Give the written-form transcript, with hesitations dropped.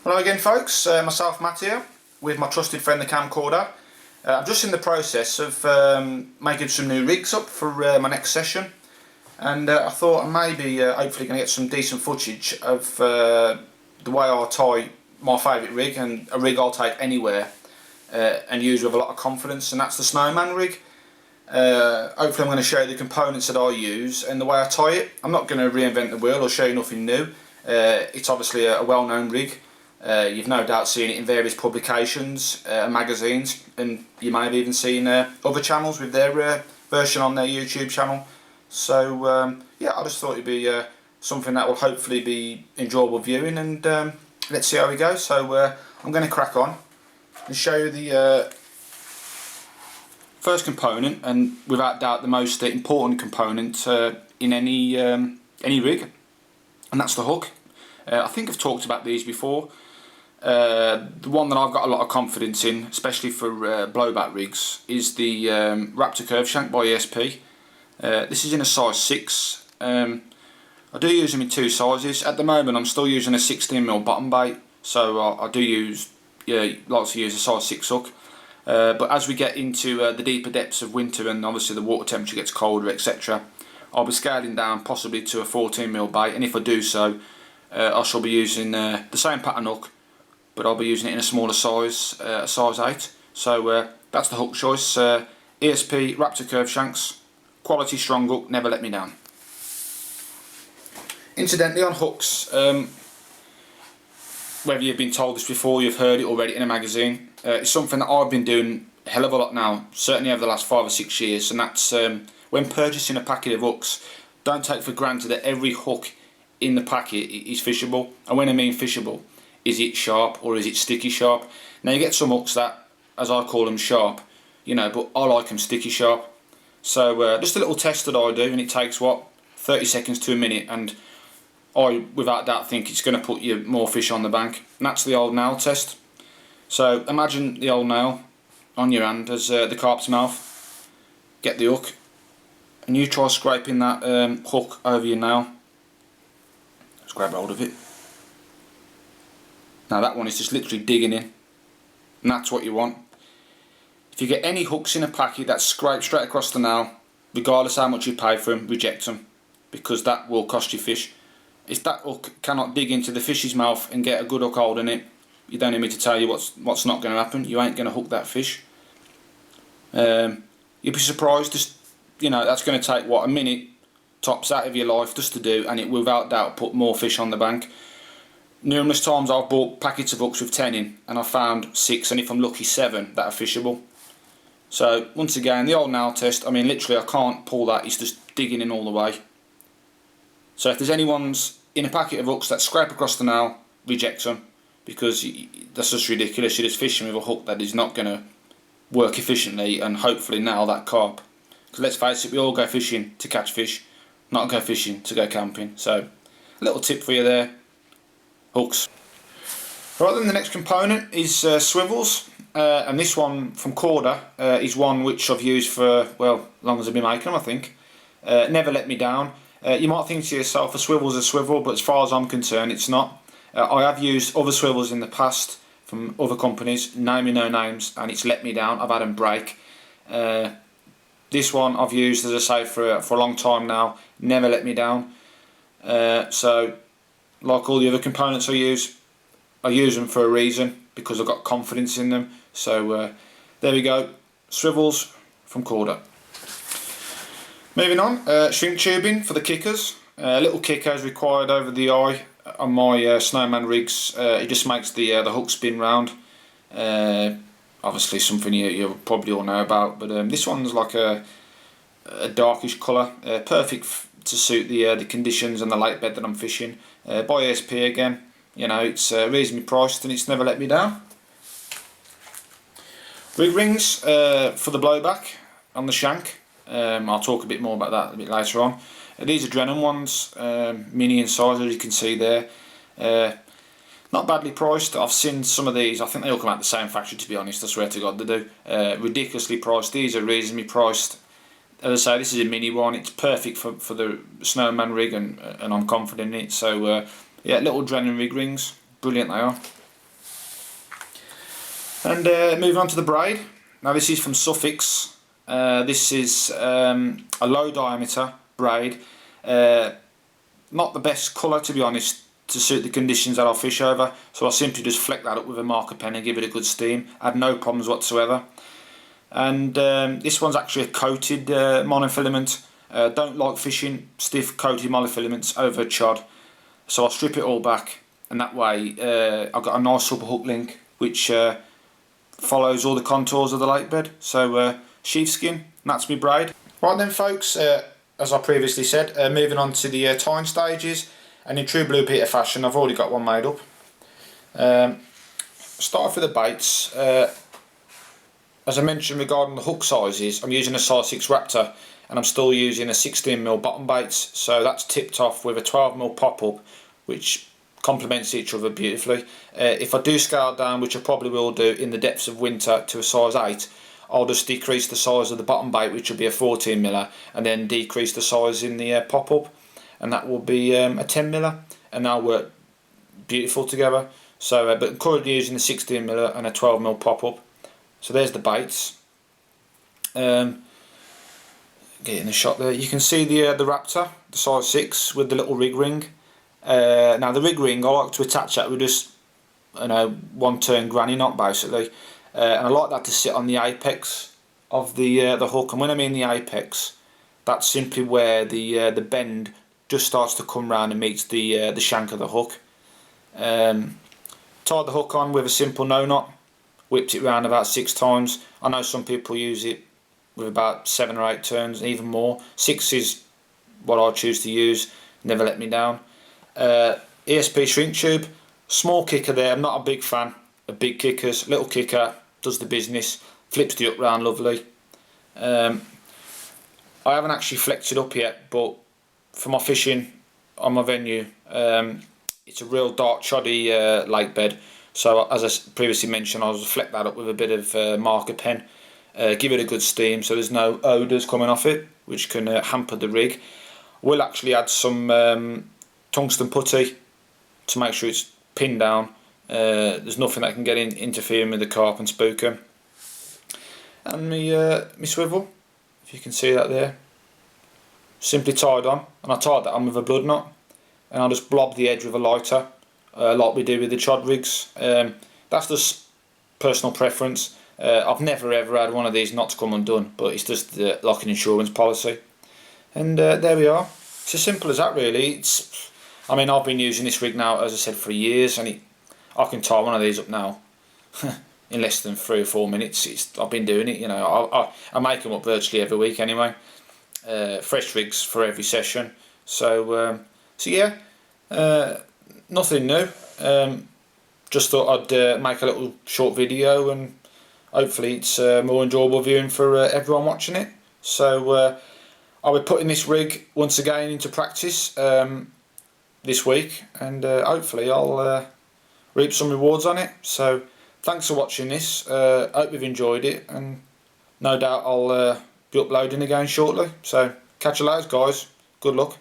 Hello again folks, myself Matt here with my trusted friend the camcorder. I'm just in the process of making some new rigs up for my next session, and I thought I maybe hopefully going to get some decent footage of the way I tie my favourite rig, and a rig I'll take anywhere and use with a lot of confidence, and that's the Snowman Rig. Hopefully I'm going to show you the components that I use and the way I tie it. I'm not going to reinvent the wheel or show you nothing new. It's obviously a well-known rig. You've no doubt seen it in various publications and magazines, and you may have even seen other channels with their version on their YouTube channel. So yeah, I just thought it'd be something that will hopefully be enjoyable viewing, and let's see how we go. So I'm going to crack on and show you the first component, and without doubt the most important component in any rig, and that's the hook. I think I've talked about these before. The one that I've got a lot of confidence in, especially for blowback rigs, is the Raptor Curve Shank by ESP. This is in a size 6. I do use them in two sizes. At the moment I'm still using a 16mm bottom bait, so I do use, like to use a size 6 hook. But as we get into the deeper depths of winter, and obviously the water temperature gets colder, etc., I'll be scaling down possibly to a 14mm bait, and if I do so, I shall be using the same pattern hook, but I'll be using it in a smaller size, size 8. So that's the hook choice. ESP Raptor Curve Shanks, quality strong hook, never let me down. Incidentally, on hooks, whether you've been told this before, you've heard it already in a magazine, it's something that I've been doing a hell of a lot now, certainly over the last 5 or 6 years, and that's when purchasing a packet of hooks, don't take for granted that every hook in the packet is fishable. And when I mean fishable, is it sharp or is it sticky sharp? Now you get some hooks that, as I call them, sharp, but I like them sticky sharp. So just a little test that I do, and it takes what, 30 seconds to a minute, and I without doubt think it's going to put you more fish on the bank, and that's the old nail test. So imagine the old nail on your hand as the carp's mouth. Get the hook, and you try scraping that hook over your nail. Just grab hold of it. Now that one is just literally digging in, and that's what you want. If you get any hooks in a packet that scrape straight across the nail, regardless how much you pay for them, reject them, because that will cost you fish. If that hook cannot dig into the fish's mouth and get a good hook hold in it, you don't need me to tell you what's not going to happen. You ain't going to hook that fish. You'll be surprised. Just that's going to take what, a minute tops out of your life just to do, and it will without doubt put more fish on the bank. Numerous times I've bought packets of hooks with 10 in, and I've found 6, and if I'm lucky 7 that are fishable. So once again, the old nail test, I mean literally I can't pull that, it's just digging in all the way. So if there's any ones in a packet of hooks that scrape across the nail, reject them, because that's just ridiculous. You're just fishing with a hook that is not going to work efficiently and hopefully nail that carp. Because let's face it, we all go fishing to catch fish, not go fishing to go camping. So a little tip for you there, hooks. Right then, the next component is Swivels, and this one from Corda is one which I've used for, well, as long as I've been making them, I think. Never let me down. You might think to yourself, a swivel's a swivel, but as far as I'm concerned, it's not. I have used other swivels in the past from other companies, naming no names, and it's let me down. I've had them break. This one I've used, as I say, for a long time now, never let me down. So like all the other components I use them for a reason, because I've got confidence in them. So there we go, Swivels from Corda. Moving on, shrink tubing for the kickers. A little kicker is required over the eye on my Snowman rigs. It just makes the hook spin round. Obviously something you probably all know about, but this one's like a darkish colour, perfect to suit the conditions and the lake bed that I'm fishing. By ESP again, it's reasonably priced, and it's never let me down. Rig rings for the blowback on the shank. I'll talk a bit more about that a bit later on. These are Drennan ones, mini in size, as you can see there. Not badly priced. I've seen some of these, I think they all come out the same factory, to be honest, I swear to God they do. Ridiculously priced. These are reasonably priced. As I say, this is a mini one. It's perfect for the Snowman rig, and I'm confident in it. So yeah, little Drennan rig rings, brilliant they are. And moving on to the braid. Now this is from Suffolk's. This is a low diameter braid. Not the best colour, to be honest, to suit the conditions that I'll fish over, so I'll simply just fleck that up with a marker pen and give it a good steam. I had no problems whatsoever. And this one's actually a coated monofilament. Don't like fishing stiff coated monofilaments over chod, so I'll strip it all back, and that way I've got a nice upper hook link which follows all the contours of the lake bed. So sheepskin, and that's my braid. Right then folks, as I previously said, moving on to the tying stages, and in true Blue Peter fashion I've already got one made up. Start off with the baits. As I mentioned regarding the hook sizes, I'm using a size 6 Raptor, and I'm still using a 16mm bottom baits, so that's tipped off with a 12mm pop-up, which complements each other beautifully. If I do scale down, which I probably will do in the depths of winter, to a size 8, I'll just decrease the size of the bottom bait, which will be a 14mm, and then decrease the size in the pop-up, and that will be a 10mm, and they'll work beautiful together. So, but I'm currently using the 16mm and a 12mm pop-up. So there's the baits. Getting the shot there. You can see the Raptor, the size 6 with the little rig ring. Now the rig ring, I like to attach that with just, you know, one turn granny knot basically, and I like that to sit on the apex of the hook. And when I mean the apex, that's simply where the bend just starts to come round and meets the shank of the hook. Tied the hook on with a simple no knot. Whipped it round about 6 times. I know some people use it with about 7 or 8 turns, even more. 6 is what I choose to use. Never let me down. ESP shrink tube. Small kicker there. I'm not a big fan of big kickers. Little kicker does the business. Flips the up round lovely. I haven't actually flexed it up yet, but for my fishing on my venue, it's a real dark shoddy lake bed. So as I previously mentioned, I'll just fleck that up with a bit of marker pen, give it a good steam so there's no odours coming off it which can hamper the rig. We'll actually add some tungsten putty to make sure it's pinned down. There's nothing that can get interfering with the carp and spook them. And my swivel, if you can see that there, simply tied on, and I tied that on with a blood knot, and I'll just blob the edge with a lighter. Like we do with the chod rigs. That's just personal preference. I've never ever had one of these knots come undone, but it's just like an insurance policy. And there we are. It's as simple as that really. I mean, I've been using this rig now, as I said, for years, and I can tie one of these up now in less than 3 or 4 minutes. I've been doing it, you know. I make them up virtually every week anyway. Fresh rigs for every session. So yeah. Nothing new. Just thought I'd make a little short video, and hopefully it's more enjoyable viewing for everyone watching it. So I'll be putting this rig once again into practice this week, and hopefully I'll reap some rewards on it. So thanks for watching this. Hope you've enjoyed it, and no doubt I'll be uploading again shortly. So catch you later guys. Good luck.